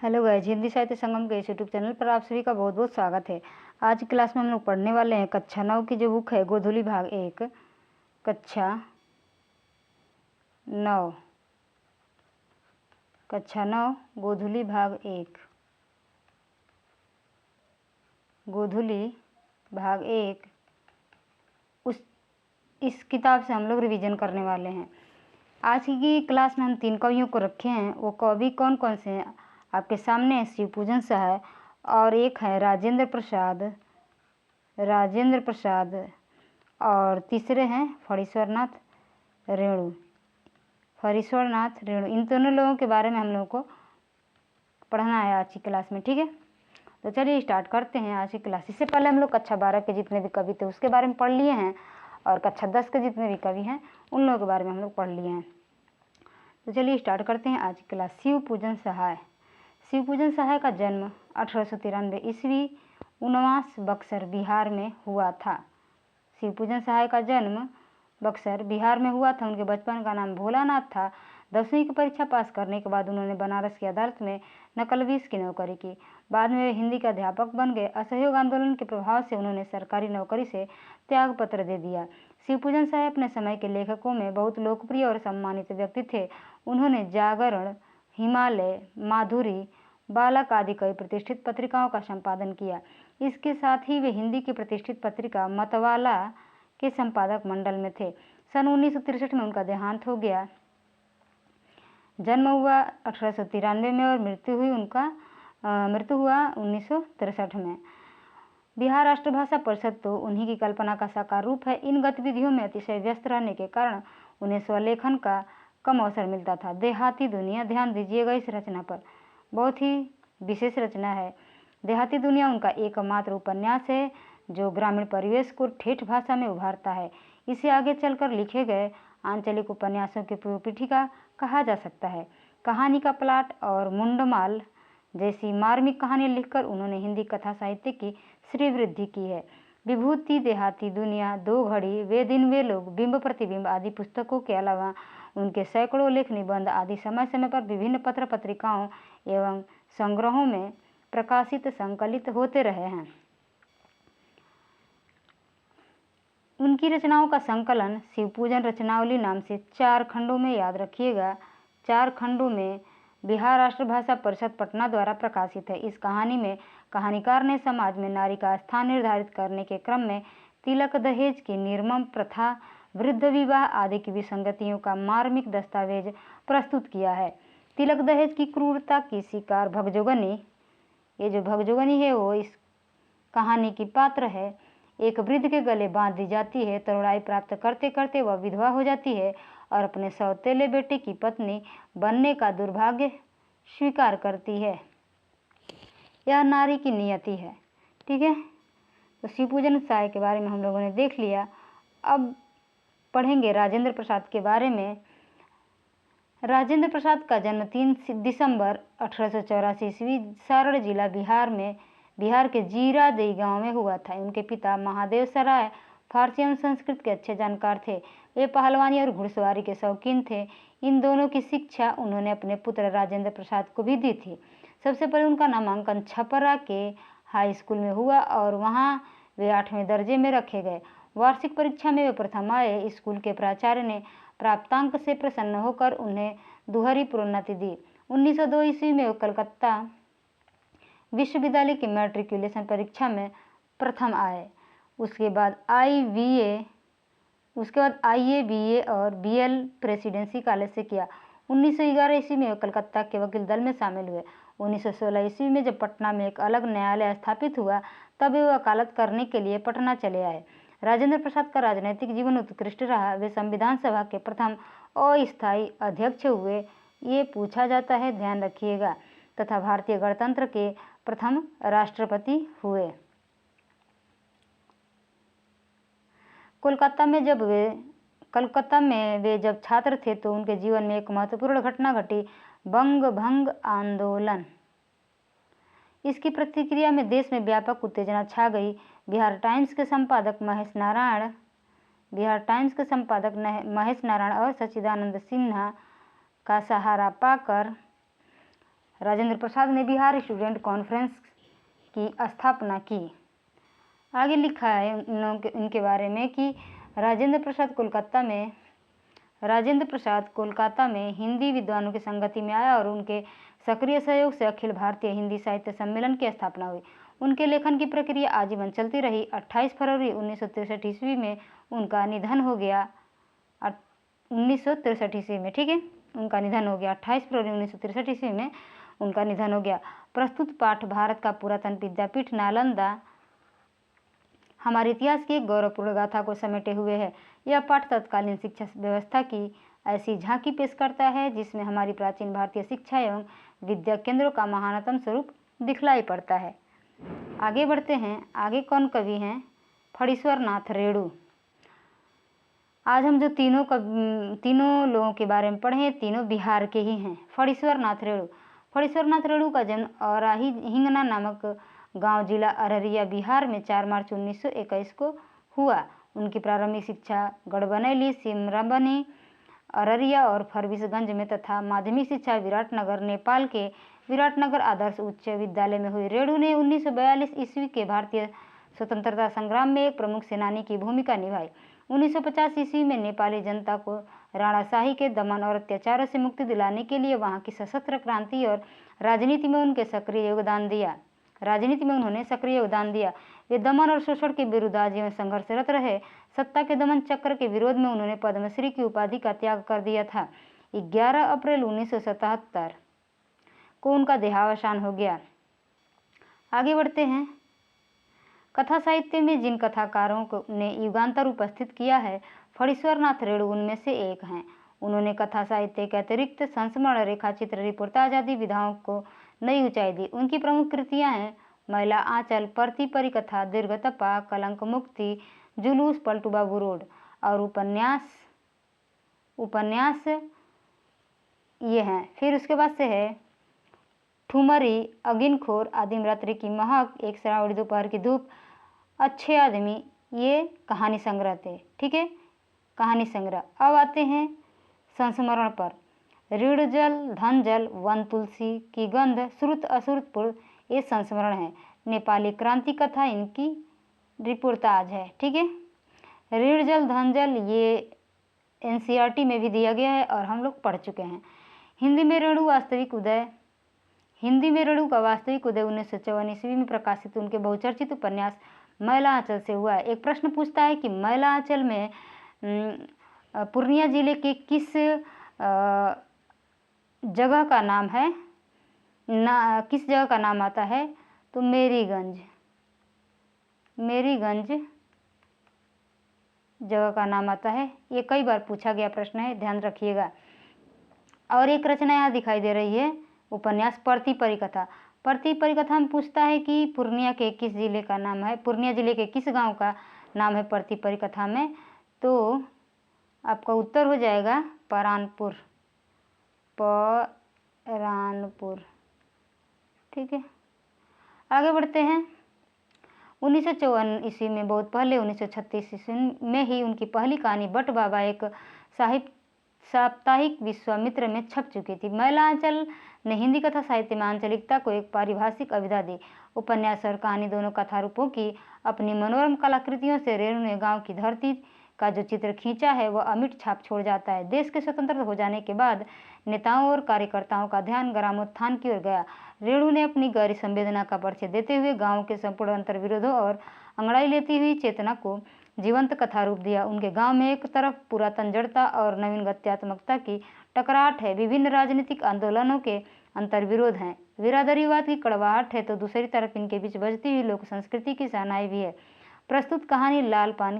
Hello guys, Hindi साहित्य संगम के इस यूट्यूब चैनल पर आप सभी का बहुत बहुत स्वागत है। आज की क्लास में हम लोग पढ़ने वाले हैं कक्षा 9 की जो बुक है गोधूली भाग 1। कक्षा 9 गोधूली भाग 1। गोधूली भाग 1 इस किताब से हम लोग रिवीजन करने वाले हैं। आज की क्लास में हम 3 कवियों को रखे हैं। वो कवि कौन कौन से हैं आपके सामने है। शिवपूजन सहाय और एक है राजेंद्र प्रसाद और तीसरे हैं फणीश्वरनाथ रेणु। इन दोनों लोगों के बारे में हम लोगों को पढ़ना है आज की क्लास में, ठीक है। तो चलिए स्टार्ट करते हैं आज की क्लास। इससे पहले हम लोग कक्षा 12 के जितने भी कवि थे उसके बारे में पढ़ लिए हैं और कक्षा 10 के जितने भी कवि हैं उन लोगों के बारे में हम लोग पढ़ लिए हैं। तो चलिए स्टार्ट करते हैं आज की क्लास। शिवपूजन सहाय का जन्म 1893 ईस्वी उनवास बक्सर बिहार में हुआ था। शिवपूजन सहाय का जन्म बक्सर बिहार में हुआ था। उनके बचपन का नाम भोलानाथ था। 10वीं की परीक्षा पास करने के बाद उन्होंने बनारस की अदालत में नकलवीस की नौकरी की। बाद में वे हिंदी के अध्यापक बन गए। असहयोग आंदोलन के प्रभाव से उन्होंने सरकारी नौकरी से त्याग पत्र दे दिया। शिवपूजन सहाय अपने समय के लेखकों में बहुत लोकप्रिय और सम्मानित व्यक्ति थे। उन्होंने जागरण, हिमालय, माधुरी, बालक आदि कई प्रतिष्ठित पत्रिकाओं का संपादन किया। इसके साथ ही वे हिंदी की प्रतिष्ठित पत्रिका मतवाला के संपादक मंडल में थे। सन 1963 में उनका देहांत हो गया। जन्म हुआ 1893 में और मृत्यु हुआ 1963 में। बिहार राष्ट्रभाषा परिषद तो उन्हीं की कल्पना का साकार रूप है। इन गतिविधियों में अतिशय व्यस्त रहने के कारण उन्हें स्वलेखन का कम अवसर मिलता था। देहाती दुनिया, ध्यान दीजिएगा इस रचना पर, बहुत ही विशेष रचना है। देहाती दुनिया उनका एकमात्र उपन्यास है जो ग्रामीण परिवेश को ठेठ भाषा में उभारता है। इसे आगे चलकर लिखे गए आंचलिक उपन्यासों की पूर्व पीठिका कहा जा सकता है। कहानी का प्लाट और मुंडमाल जैसी मार्मिक कहानी लिखकर उन्होंने हिंदी कथा साहित्य की श्रीवृद्धि की है। विभूति, देहाती दुनिया, दो घड़ी, वे दिन वे लोग, बिंब प्रतिबिंब आदि पुस्तकों के अलावा उनके सैकड़ों लेख, निबंध आदि समय समय पर विभिन्न पत्र पत्रिकाओं एवं संग्रहों में प्रकाशित संकलित होते रहे हैं। उनकी रचनाओं का संकलन शिवपूजन रचनावली नाम से 4 खंडों में, याद रखिएगा 4 खंडों में, बिहार राष्ट्रभाषा परिषद पटना द्वारा प्रकाशित है। इस कहानी में कहानीकार ने समाज में नारी का स्थान निर्धारित करने के क्रम में तिलक दहेज की निर्मम प्रथा, वृद्ध विवाह आदि की विसंगतियों का मार्मिक दस्तावेज प्रस्तुत किया है। तिलक दहेज की क्रूरता की शिकार भगजोगनी, ये जो भगजोगनी है वो इस कहानी की पात्र है। एक वृद्ध के गले बांध दी जाती है। तरुणाई प्राप्त करते करते वह विधवा हो जाती है और अपने सौतेले बेटे की पत्नी बनने का दुर्भाग्य स्वीकार करती है। यह नारी की नियति है, ठीक है। तो शिवपूजन सहाय के बारे में हम लोगों ने देख लिया। अब पढ़ेंगे राजेंद्र प्रसाद के बारे में। राजेंद्र प्रसाद का जन्म 3 दिसंबर 1884 ईस्वी सारण जिला बिहार के जीरादेई गांव में हुआ था। उनके पिता महादेव सराय फारसी एवं संस्कृत के अच्छे जानकार थे। वे पहलवानी और घुड़सवारी के शौकीन थे। इन दोनों की शिक्षा उन्होंने अपने पुत्र राजेंद्र प्रसाद को भी दी थी। सबसे पहले उनका नामांकन छपरा के हाई स्कूल में हुआ और वहां वे 8वें दर्जे में रखे गए। वार्षिक परीक्षा में वे प्रथम आए। स्कूल के प्राचार्य ने प्राप्तांक से प्रसन्न होकर उन्हें दुहरी प्रोन्नति दी। 1902 ईस्वी में वे कलकत्ता विश्वविद्यालय की मैट्रिकुलेशन परीक्षा में प्रथम आए। उसके बाद आईए, बीए और बीएल प्रेसिडेंसी कॉलेज से किया। 1911 ईस्वी में वे कलकत्ता के वकील दल में शामिल हुए। 1916 ईस्वी में जब पटना में एक अलग न्यायालय स्थापित हुआ तब वे वकालत करने के लिए पटना चले आए। राजेंद्र प्रसाद का राजनीतिक जीवन उत्कृष्ट रहा। वे संविधान सभा के प्रथम अस्थायी अध्यक्ष हुए, ये पूछा जाता है, ध्यान रखिएगा, तथा भारतीय गणतंत्र के प्रथम राष्ट्रपति हुए। कोलकाता में वे जब छात्र थे तो उनके जीवन में एक महत्वपूर्ण घटना घटी, बंग भंग आंदोलन। इसकी प्रतिक्रिया में देश में व्यापक उत्तेजना छा गई। बिहार टाइम्स के संपादक महेश नारायण और सच्चिदानंद सिन्हा का सहारा पाकर राजेंद्र प्रसाद ने बिहार स्टूडेंट कॉन्फ्रेंस की स्थापना की। आगे लिखा है इनके बारे में कि राजेंद्र प्रसाद कोलकाता में हिंदी विद्वानों की संगति में आया और उनके सक्रिय सहयोग से अखिल भारतीय हिंदी साहित्य सम्मेलन की स्थापना हुई। उनके लेखन की प्रक्रिया आजीवन चलती रही। 28 फरवरी 1963 ईस्वी में उनका निधन हो गया। 1963 ईस्वी में, ठीक है, उनका निधन हो गया। 28 फरवरी 1963 ईस्वी में उनका निधन हो गया। प्रस्तुत पाठ भारत का पुरातन विद्यापीठ नालंदा हमारे इतिहास की एक गौरवपूर्ण गाथा को समेटे हुए है। यह पाठ तत्कालीन शिक्षा व्यवस्था की ऐसी झांकी पेश करता है जिसमें हमारी प्राचीन भारतीय शिक्षा एवं विद्या केंद्रों का महानतम स्वरूप दिखलाई पड़ता है। आगे बढ़ते हैं। आगे कौन कवि हैं? फणीश्वर नाथ रेणु। आज हम जो तीनों लोगों के बारे में पढ़े, तीनों बिहार के ही हैं। फणीश्वर नाथ रेणु का जन्म औराही हिंगना नामक गांव जिला अररिया बिहार में 4 मार्च 1921 को हुआ। उनकी प्रारंभिक शिक्षा गढ़बनैली, सिमराबनी, अररिया और फरबिसगंज में तथा माध्यमिक शिक्षा विराटनगर, नेपाल के विराटनगर आदर्श उच्च विद्यालय में हुई। रेणु ने 1942 ईस्वी के भारतीय स्वतंत्रता संग्राम में एक प्रमुख सेनानी की भूमिका निभाई। 1950 ईस्वी में नेपाली जनता को राणाशाही के दमन और अत्याचारों से मुक्ति दिलाने के लिए वहां की सशस्त्र क्रांति और राजनीति में उन्होंने सक्रिय योगदान दिया। वे दमन और शोषण के विरुद्ध आजीवन संघर्षरत रहे। सत्ता के दमन चक्र के विरोध में उन्होंने पद्मश्री की उपाधि का त्याग कर दिया था। 11 अप्रैल 1977 को उनका देहावसान हो गया। आगे बढ़ते हैं। कथा साहित्य में जिन कथाकारों ने युगांतर उपस्थित किया है, फणीश्वर नाथ रेणु उनमें से एक हैं। उन्होंने कथा साहित्य के अतिरिक्त संस्मरण, रेखाचित्र, रिपोर्टाज आदि विधाओं को नई ऊंचाई दी। उनकी प्रमुख कृतियां हैं मैला आंचल, परती परिकथा, दीर्घतपा, कलंक मुक्ति, जुलूस, पलटू बाबू रोड और उपन्यास ये हैं। फिर उसके बाद से है ठुमरी, अगिनखोर, आदिम रात्रि की महक, एक श्रावणी दोपहर की धूप, अच्छे आदमी, ये कहानी संग्रह थे। ठीक है, कहानी संग्रह। अब आते हैं संस्मरण पर। ऋण जल, धन जल, वन तुलसी की गंध, श्रुत अश्रुतपुर, ये संस्मरण है। नेपाली क्रांति कथा इनकी रिपोर्टाज है। ठीक है, ऋण जल, धन जल ये NCERT में भी दिया गया है और हम लोग पढ़ चुके हैं। हिंदी में रेणु का वास्तविक उदय 1954 ईस्वी में प्रकाशित उनके बहुचर्चित उपन्यास मैला आंचल से हुआ है। एक प्रश्न पूछता है कि मैला आंचल में पूर्णिया जिले के किस जगह का नाम है किस जगह का नाम आता है? तो मेरीगंज जगह का नाम आता है। ये कई बार पूछा गया प्रश्न है, ध्यान रखिएगा। और एक रचना यहाँ दिखाई दे रही है, उपन्यास परती परिकथा। परती परिकथा में पूछता है कि पूर्णिया के किस जिले का नाम है, पूर्णिया जिले के किस गांव का नाम है परती परिकथा में? तो आपका उत्तर हो जाएगा परानपुर। ठीक है, आगे बढ़ते हैं। 1954 ईस्वी में, बहुत पहले 1936 ईस्वी में ही उनकी पहली कहानी बट बाबा एक साप्ताहिक विश्वामित्र में छप चुकी थी। मैला आंचल ने हिंदी कथा साहित्य में आंचलिकता को एक पारिभाषिक अभिधा दी। उपन्यास और कहानी दोनों कथा रूपों की अपनी मनोरम कलाकृतियों से रेणु ने गांव की धरती का जो चित्र खींचा है वह अमिट छाप छोड़ जाता है। देश के स्वतंत्र हो जाने के बाद नेताओं और कार्यकर्ताओं का ध्यान ग्रामोत्थान की ओर गया। रेणु ने अपनी गहरी संवेदना का परिचय देते हुए गांव के संपूर्ण अंतर्विरोधों और अंगड़ाई लेती हुई चेतना को जीवंत कथा रूप दिया। उनके गांव में एक तरफ पुरातन जड़ता और नवीन गत्यात्मकता की टकराहट है, विभिन्न राजनीतिक आंदोलनों के अंतर्विरोध हैं, बिरादरीवाद की कड़वाहट है, तो दूसरी तरफ इनके बीच बजती हुई लोक संस्कृति की शहनाई भी है। प्रस्तुत कहानी लाल पान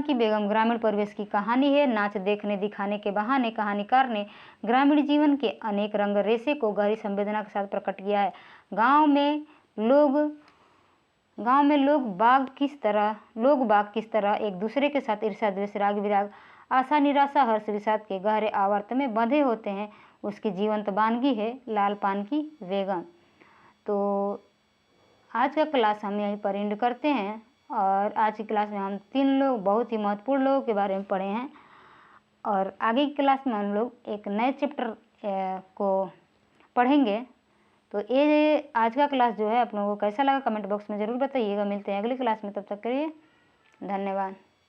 की बेगम ग्रामीण परिवेश की कहानी है। नाच देखने दिखाने के बहाने कहानीकार ने ग्रामीण जीवन के अनेक रंग रेसे को गहरी संवेदना के साथ प्रकट किया है। गांव में लोग बाग किस तरह एक दूसरे के साथ ईर्ष्या, द्वेष, राग विराग, आशा, निराशा, हर्ष, विषाद के गहरे आवर्त में बंधे होते हैं, उसकी जीवंत वानगी है लाल पान की बेगम। तो आज का क्लास हम यहीं पर एंड करते हैं और आज की क्लास में हम 3 लोग बहुत ही महत्वपूर्ण लोगों के बारे में पढ़े हैं और आगे की क्लास में हम लोग एक नए चैप्टर को पढ़ेंगे। तो ये आज का क्लास जो है आप लोगों को कैसा लगा कमेंट बॉक्स में ज़रूर बताइएगा। मिलते हैं अगली क्लास में, तब तक के लिए धन्यवाद।